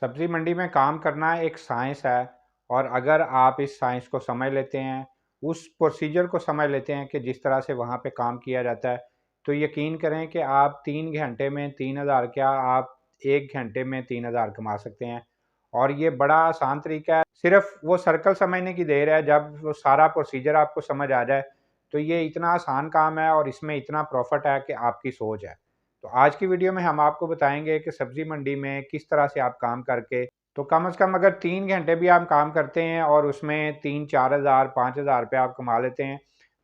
सब्ज़ी मंडी में काम करना एक साइंस है और अगर आप इस साइंस को समझ लेते हैं, उस प्रोसीजर को समझ लेते हैं कि जिस तरह से वहाँ पे काम किया जाता है, तो यकीन करें कि आप 3 घंटे में 3000 क्या आप 1 घंटे में 3000 कमा सकते हैं। और ये बड़ा आसान तरीका है, सिर्फ़ वो सर्कल समझने की देर है, जब वो सारा प्रोसीजर आपको समझ आ जाए, तो ये इतना आसान काम है और इसमें इतना प्रॉफ़िट है कि आपकी सोच है। तो आज की वीडियो में हम आपको बताएँगे कि सब्ज़ी मंडी में किस तरह से आप काम करके तो कम से कम अगर 3 घंटे भी आप काम करते हैं और उसमें 3-4 हज़ार 5,000 रुपये आप कमा लेते हैं,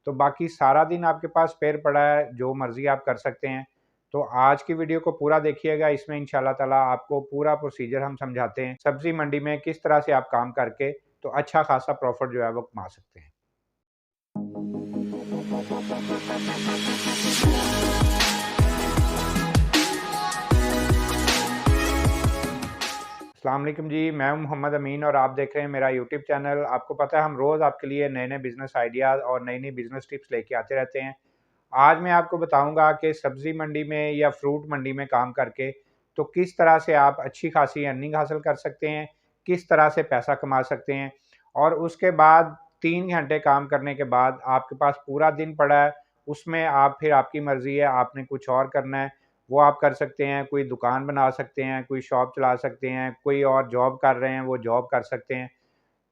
तो बाकी सारा दिन आपके पास स्पेयर पड़ा है, जो मर्ज़ी आप कर सकते हैं। तो आज की वीडियो को पूरा देखिएगा, इसमें इंशाअल्लाह ताला आपको पूरा प्रोसीजर हम समझाते हैं, सब्ज़ी मंडी में किस तरह से आप काम करके तो अच्छा खासा प्रॉफ़िट जो है वो कमा सकते हैं। अस्सलाम वालेकुम जी, मैं हूं मोहम्मद अमीन और आप देख रहे हैं मेरा यूट्यूब चैनल। आपको पता है हम रोज़ आपके लिए नए-नए बिज़नेस आइडियाज़ और नई-नई बिज़नेस टिप्स लेके आते रहते हैं। आज मैं आपको बताऊंगा कि सब्ज़ी मंडी में या फ्रूट मंडी में काम करके तो किस तरह से आप अच्छी खासी अर्निंग हासिल कर सकते हैं, किस तरह से पैसा कमा सकते हैं और उसके बाद 3 घंटे काम करने के बाद आपके पास पूरा दिन पड़ा है, उसमें आप फिर आपकी मर्ज़ी है, आपने कुछ और करना है वो आप कर सकते हैं, कोई दुकान बना सकते हैं, कोई शॉप चला सकते हैं, कोई और जॉब कर रहे हैं, वो जॉब कर सकते हैं।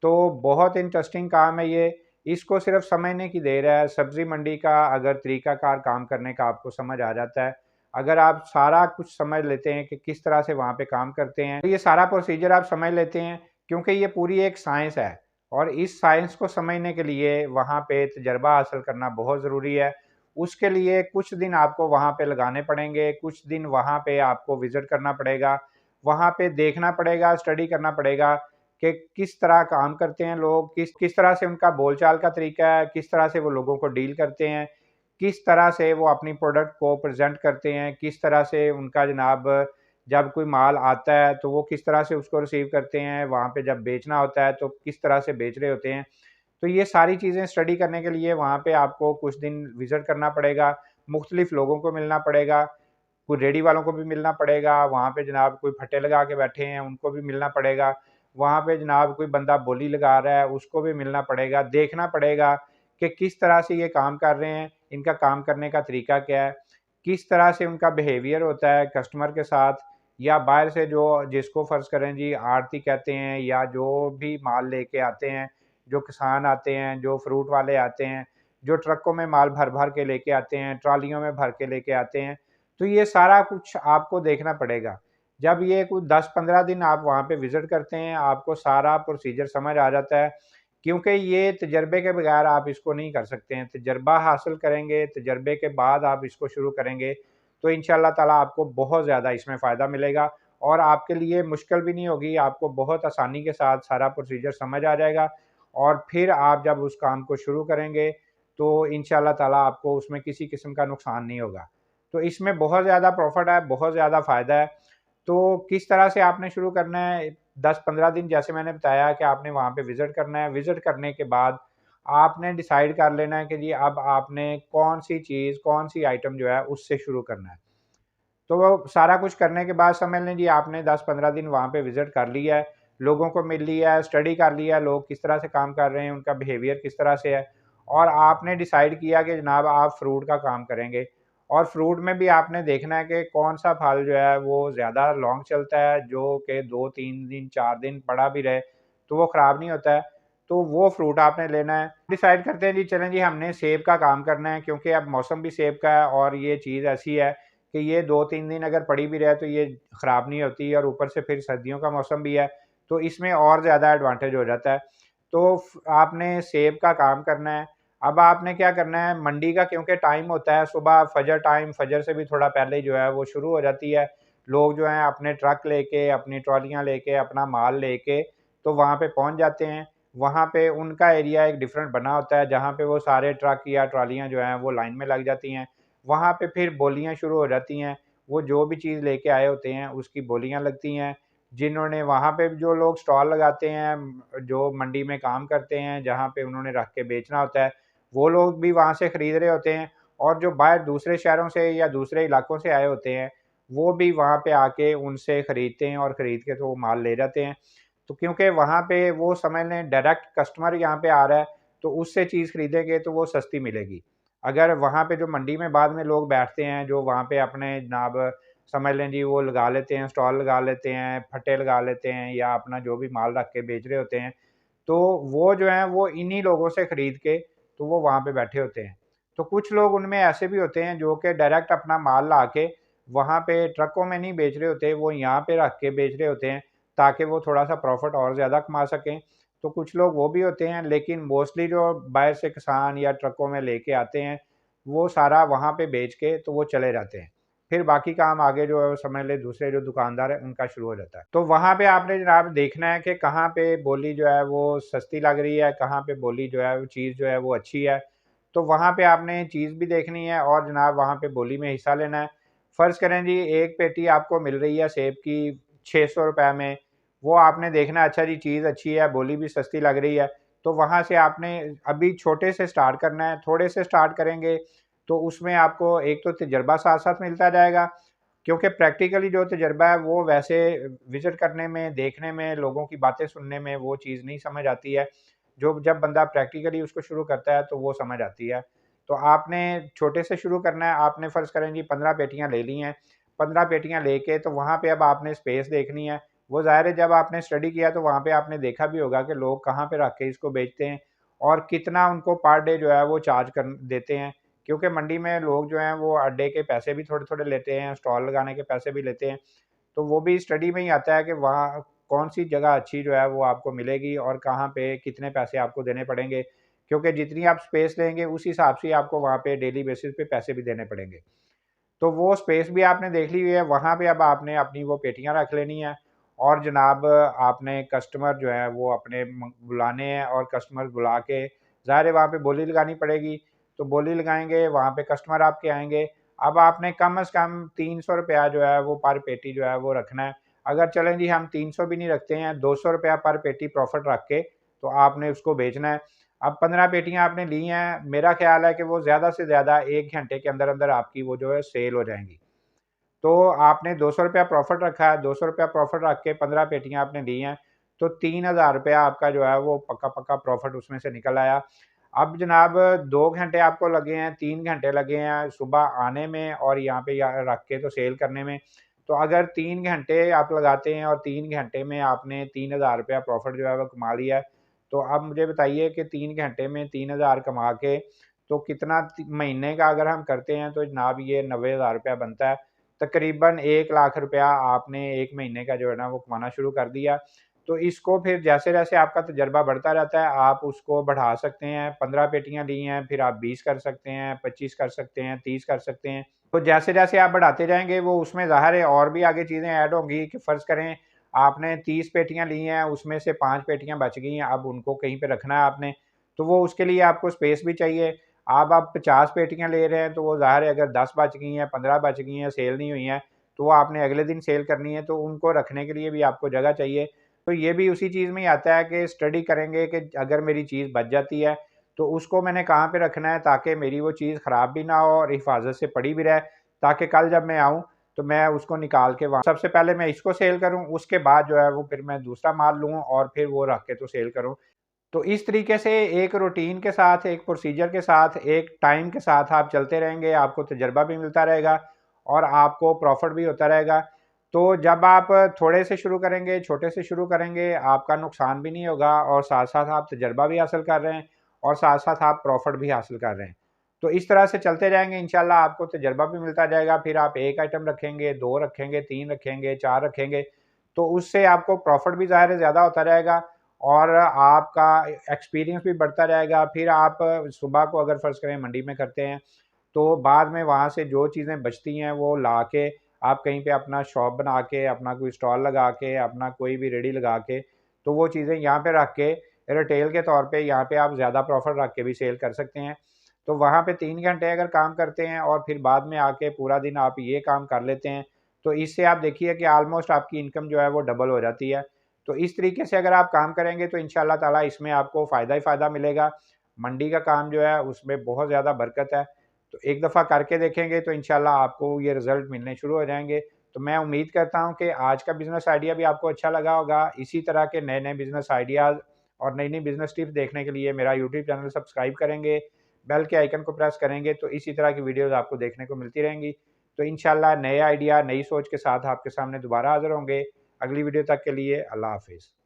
तो बहुत इंटरेस्टिंग काम है ये, इसको सिर्फ़ समझने की देर है। सब्ज़ी मंडी का अगर तरीक़ाकार काम करने का आपको समझ आ जाता है, अगर आप सारा कुछ समझ लेते हैं कि किस तरह से वहाँ पे काम करते हैं, तो ये सारा प्रोसीजर आप समझ लेते हैं क्योंकि ये पूरी एक साइंस है और इस साइंस को समझने के लिए वहाँ पे तजर्बा हासिल करना बहुत ज़रूरी है। उसके लिए कुछ दिन आपको वहाँ पे लगाने पड़ेंगे, कुछ दिन वहाँ पे आपको विज़िट करना पड़ेगा, वहाँ पे देखना पड़ेगा, स्टडी करना पड़ेगा कि किस तरह काम करते हैं लोग, किस किस तरह से उनका बोलचाल का तरीका है, किस तरह से वो लोगों को डील करते हैं, किस तरह से वो अपनी प्रोडक्ट को प्रेज़ेंट करते हैं, किस तरह से उनका जनाब जब कोई माल आता है तो वो किस तरह से उसको रिसीव करते हैं, वहाँ पे जब बेचना होता है तो किस तरह से बेच रहे होते हैं। तो ये सारी चीज़ें स्टडी करने के लिए वहाँ पे आपको कुछ दिन विज़िट करना पड़ेगा, मुख्तलिफ़ लोगों को मिलना पड़ेगा, कोई रेहड़ी वालों को भी मिलना पड़ेगा, वहाँ पे जनाब कोई फट्टे लगा के बैठे हैं, उनको भी मिलना पड़ेगा, वहाँ पे जनाब कोई बंदा बोली लगा रहा है, उसको भी मिलना पड़ेगा, देखना पड़ेगा कि किस तरह से ये काम कर रहे हैं, इनका काम करने का तरीका क्या है, किस तरह से उनका बिहेवियर होता है कस्टमर के साथ या बाहर से जो जिसको फ़र्ज़ करें जी आढ़ती कहते हैं या जो भी माल लेके आते हैं, जो किसान आते हैं, जो फ्रूट वाले आते हैं, जो ट्रकों में माल भर-भर के लेके आते हैं, ट्रॉलियों में भर के लेके आते हैं, तो ये सारा कुछ आपको देखना पड़ेगा। जब ये कुछ 10-15 दिन आप वहाँ पे विज़िट करते हैं, आपको सारा प्रोसीजर समझ आ जाता है, क्योंकि ये तजर्बे के बगैर आप इसको नहीं कर सकते हैं। तजर्बा हासिल करेंगे, तजर्बे के बाद आप इसको शुरू करेंगे, तो इंशाअल्लाह ताला आपको बहुत ज़्यादा इसमें फ़ायदा मिलेगा और आपके लिए मुश्किल भी नहीं होगी, आपको बहुत आसानी के साथ सारा प्रोसीजर समझ आ जाएगा और फिर आप जब उस काम को शुरू करेंगे, तो इंशाअल्लाह ताला आपको उसमें किसी किस्म का नुकसान नहीं होगा। तो इसमें बहुत ज़्यादा प्रॉफ़िट है, बहुत ज़्यादा फ़ायदा है। तो किस तरह से आपने शुरू करना है, 10-15 दिन जैसे मैंने बताया कि आपने वहाँ पे विज़िट करना है, विज़िट करने के बाद आपने डिसाइड कर लेना है कि जी अब आपने कौन-सी चीज़, कौन-सी आइटम जो है उससे शुरू करना है। तो वो सारा कुछ करने के बाद समझ लें जी आपने 10-15 दिन वहाँ पे विज़िट कर लिया है, लोगों को मिल लिया है, स्टडी कर लिया है, लोग किस तरह से काम कर रहे हैं, उनका बिहेवियर किस तरह से है और आपने डिसाइड किया कि जनाब आप फ्रूट का काम करेंगे और फ्रूट में भी आपने देखना है कि कौन-सा फल जो है वो ज़्यादा लॉन्ग चलता है, जो कि 2-3 दिन, 4 दिन पड़ा भी रहे, तो वो ख़राब नहीं होता है, तो वो फ्रूट आपने लेना है। डिसाइड करते हैं जी चलें जी हमने सेब का काम करना है क्योंकि अब मौसम भी सेब का है और ये चीज़ ऐसी है कि ये 2-3 दिन अगर पड़ी भी रहे तो ये ख़राब नहीं होती और ऊपर से फिर सर्दियों का मौसम भी है, तो इसमें और ज़्यादा एडवांटेज हो जाता है। तो आपने सेब का काम करना है। अब आपने क्या करना है मंडी का क्योंकि टाइम होता है सुबह फजर टाइम, फजर से भी थोड़ा पहले जो है वो शुरू हो जाती है। लोग जो हैं अपने ट्रक लेके, अपनी ट्रॉलियाँ लेके, अपना माल लेके तो वहाँ पे पहुँच जाते हैं। वहाँ पे उनका एरिया एक डिफरेंट बना होता है जहाँ पे वो सारे ट्रक या ट्रॉलियाँ जो हैं वो लाइन में लग जाती हैं। वहाँ पे फिर बोलियाँ शुरू हो जाती हैं। वो जो भी चीज़ लेके आए होते हैं उसकी बोलियाँ लगती हैं। जिन्होंने वहाँ पे जो लोग स्टॉल लगाते हैं, जो मंडी में काम करते हैं, जहाँ पे उन्होंने रख के बेचना होता है, वो लोग भी वहाँ से खरीद रहे होते हैं और जो बाहर दूसरे शहरों से या दूसरे इलाकों से आए होते हैं, वो भी वहाँ पे आके उनसे ख़रीदते हैं और ख़रीद के तो वो माल ले जाते हैं। तो क्योंकि वहाँ पे वो समझ लें डायरेक्ट कस्टमर यहाँ पे आ रहा है, तो उससे चीज़ खरीदेंगे तो वो सस्ती मिलेगी। अगर वहाँ पे जो मंडी में बाद में लोग बैठते हैं, जो वहाँ पे अपने जनाब समझ लें जी वो लगा लेते हैं, स्टॉल लगा लेते हैं, फट्टे लगा लेते हैं या अपना जो भी माल रख के बेच रहे होते हैं, तो वो जो हैं वो इन्हीं लोगों से खरीद के तो वो वहाँ पे बैठे होते हैं। तो कुछ लोग उनमें ऐसे भी होते हैं जो कि डायरेक्ट अपना माल ला के वहाँ पे ट्रकों में नहीं बेच रहे होते, वो यहाँ पे रख के बेच रहे होते हैं ताकि वो थोड़ा-सा प्रॉफ़िट और ज़्यादा कमा सकें। तो कुछ लोग वो भी होते हैं, लेकिन मोस्टली जो बाहर से किसान या ट्रकों में लेके आते हैं, वो सारा वहाँ पे बेच के तो वो चले जाते हैं। फिर बाकी काम आगे जो है वो समझ लें दूसरे जो दुकानदार हैं उनका शुरू हो जाता है। तो वहाँ पे आपने जनाब देखना है कि कहाँ पे बोली जो है वो सस्ती लग रही है, कहाँ पे बोली जो है वो चीज़ जो है वो अच्छी है। तो वहाँ पे आपने चीज़ भी देखनी है और जनाब वहाँ पे बोली में हिस्सा लेना है। फ़र्ज़ करें जी एक पेटी आपको मिल रही है सेब की ₹600 में, वो आपने देखना है अच्छा जी चीज़ अच्छी है, बोली भी सस्ती लग रही है, तो वहाँ से आपने अभी छोटे से स्टार्ट करना है। थोड़े से स्टार्ट करेंगे तो उसमें आपको एक तो तजुर्बा साथ-साथ मिलता जाएगा, क्योंकि प्रैक्टिकली जो तजुर्बा है वो वैसे विज़िट करने में, देखने में, लोगों की बातें सुनने में वो चीज़ नहीं समझ आती है। जो जब बंदा प्रैक्टिकली उसको शुरू करता है तो वो समझ आती है। तो आपने छोटे से शुरू करना है, आपने फ़र्ज़ करें जी 15 पेटियाँ ले ली हैं, 15 पेटियाँ लेके तो वहाँ पे अब आपने स्पेस देखनी है। वो ज़ाहिर है जब आपने स्टडी किया तो वहाँ पे आपने देखा भी होगा कि लोग कहाँ पे रख के इसको बेचते हैं और कितना उनको पर डे जो है वो चार्ज कर देते हैं। क्योंकि मंडी में लोग जो हैं वो अड्डे के पैसे भी थोड़े-थोड़े लेते हैं, स्टॉल लगाने के पैसे भी लेते हैं। तो वो भी स्टडी में ही आता है कि वहाँ कौन-सी जगह अच्छी जो है वो आपको मिलेगी और कहाँ पे कितने पैसे आपको देने पड़ेंगे। क्योंकि जितनी आप स्पेस लेंगे उस हिसाब से ही आपको वहाँ पे डेली बेसिस पे पैसे भी देने पड़ेंगे। तो वो स्पेस भी आपने देख ली हुई है, वहाँ पे अब आपने अपनी वो पेटियाँ रख लेनी है और जनाब आपने कस्टमर जो है वो अपने बुलाने हैं और कस्टमर बुला के ज़ाहिर है वहाँ पे बोली लगानी पड़ेगी। तो बोली लगाएँगे, वहाँ पे कस्टमर आपके आएँगे। अब आपने कम से कम ₹300 जो है वो पर पेटी जो है वो रखना है। अगर चलें जी हम 300 भी नहीं रखते हैं, ₹200 पर पेटी प्रॉफ़िट रख के तो आपने उसको बेचना है। अब 15 पेटियाँ आपने ली हैं, मेरा ख़्याल है कि वो ज़्यादा से ज़्यादा 1 घंटे के अंदर-अंदर आपकी वो जो है सेल हो जाएँगी। तो आपने ₹200 प्रॉफ़िट रखा है, ₹200 प्रॉफ़िट रख के 15 पेटियाँ आपने ली हैं, तो ₹3000 आपका जो है वो पक्का-पक्का प्रॉफ़िट उसमें से निकल आया। अब जनाब 2 घंटे आपको लगे हैं, 3 घंटे लगे हैं सुबह आने में और यहाँ पे रख के तो सेल करने में। तो अगर 3 घंटे आप लगाते हैं और 3 घंटे में आपने ₹3000 प्रॉफ़िट जो है वो कमा लिया है, तो अब मुझे बताइए कि 3 घंटे में 3000 कमा के तो कितना ति महीने का अगर हम करते हैं तो जनाब ये ₹90,000 बनता है। तकरीबन 1 लाख रुपया आपने 1 महीने का जो है ना वो कमाना शुरू कर दिया। तो इसको फिर जैसे-जैसे आपका तजुर्बा बढ़ता रहता है, आप उसको बढ़ा सकते हैं। 15 पेटियाँ ली हैं, फिर आप 20 कर सकते हैं, 25 कर सकते हैं, 30 कर सकते हैं। तो जैसे-जैसे आप बढ़ाते जाएँगे वो उसमें ज़ाहिर है और भी आगे चीज़ें ऐड होंगी कि फ़र्ज़ करें आपने 30 पेटियाँ ली हैं, उसमें से 5 पेटियाँ बच गई हैं, अब उनको कहीं पे रखना है आपने, तो वो उसके लिए आपको स्पेस भी चाहिए। अब आप 50 पेटियाँ ले रहे हैं, तो वो ज़ाहिर है अगर 10 बच गई हैं, 15 बच गई हैं, सेल नहीं हुई हैं, तो वो आपने अगले दिन सेल करनी है, तो उनको रखने के लिए भी आपको जगह चाहिए। तो ये भी उसी चीज़ में ही आता है कि स्टडी करेंगे कि अगर मेरी चीज़ बच जाती है, तो उसको मैंने कहाँ पे रखना है ताकि मेरी वो चीज़ ख़राब भी ना हो और हिफ़ाज़त से पड़ी भी रहे, ताकि कल जब मैं आऊँ, तो मैं उसको निकाल के वहाँ सबसे पहले मैं इसको सेल करूँ, उसके बाद जो है वो फिर मैं दूसरा माल लूँ और फिर वो रख के तो सेल करूँ। तो इस तरीके से एक रूटीन के साथ, एक प्रोसीजर के साथ, एक टाइम के साथ आप चलते रहेंगे, आपको तजुर्बा भी मिलता रहेगा और आपको प्रॉफ़िट भी होता रहेगा। तो जब आप थोड़े से शुरू करेंगे, छोटे से शुरू करेंगे, आपका नुकसान भी नहीं होगा और साथ-साथ आप तजुर्बा भी हासिल कर रहे हैं और साथ-साथ आप प्रॉफ़िट भी हासिल कर रहे हैं। तो इस तरह से चलते जाएँगे इंशाअल्लाह आपको तजुर्बा भी मिलता जाएगा, फिर आप 1 आइटम रखेंगे, 2 रखेंगे, 3 रखेंगे, 4 रखेंगे, तो उससे आपको प्रॉफ़िट भी ज़ाहिर है ज़्यादा होता रहेगा और आपका एक्सपीरियंस भी बढ़ता रहेगा। फिर आप सुबह को अगर फ़र्ज़ करें मंडी में करते हैं, तो बाद में वहाँ से जो चीज़ें बचती हैं वो ला के आप कहीं पे अपना शॉप बना के, अपना कोई स्टॉल लगा के, अपना कोई भी रेडी लगा के, तो वो चीज़ें यहाँ पे रख के रिटेल के तौर पे यहाँ पे आप ज़्यादा प्रॉफ़िट रख के भी सेल कर सकते हैं। तो वहाँ पे 3 घंटे अगर काम करते हैं और फिर बाद में आके पूरा दिन आप ये काम कर लेते हैं, तो इससे आप देखिए कि ऑलमोस्ट आपकी इनकम जो है वो डबल हो जाती है। तो इस तरीके से अगर आप काम करेंगे तो इंशाअल्लाह ताला इसमें आपको फ़ायदा ही फ़ायदा मिलेगा। मंडी का काम जो है उसमें बहुत ज़्यादा बरकत है। तो एक दफ़ा करके देखेंगे तो इंशाअल्लाह आपको ये रिज़ल्ट मिलने शुरू हो जाएँगे। तो मैं उम्मीद करता हूँ कि आज का बिज़नेस आइडिया भी आपको अच्छा लगा होगा। इसी तरह के नए-नए बिज़नेस आइडियाज़ और नई-नई बिज़नेस टिप्स देखने के लिए मेरा यूट्यूब चैनल सब्सक्राइब करेंगे, बेल के आइकन को प्रेस करेंगे तो इसी तरह की वीडियोज़ आपको देखने को मिलती रहेंगी। तो इंशाल्लाह नए आइडिया, नई सोच के साथ आपके सामने दोबारा हाज़िर होंगे। अगली वीडियो तक के लिए अल्लाह हाफ़िज़।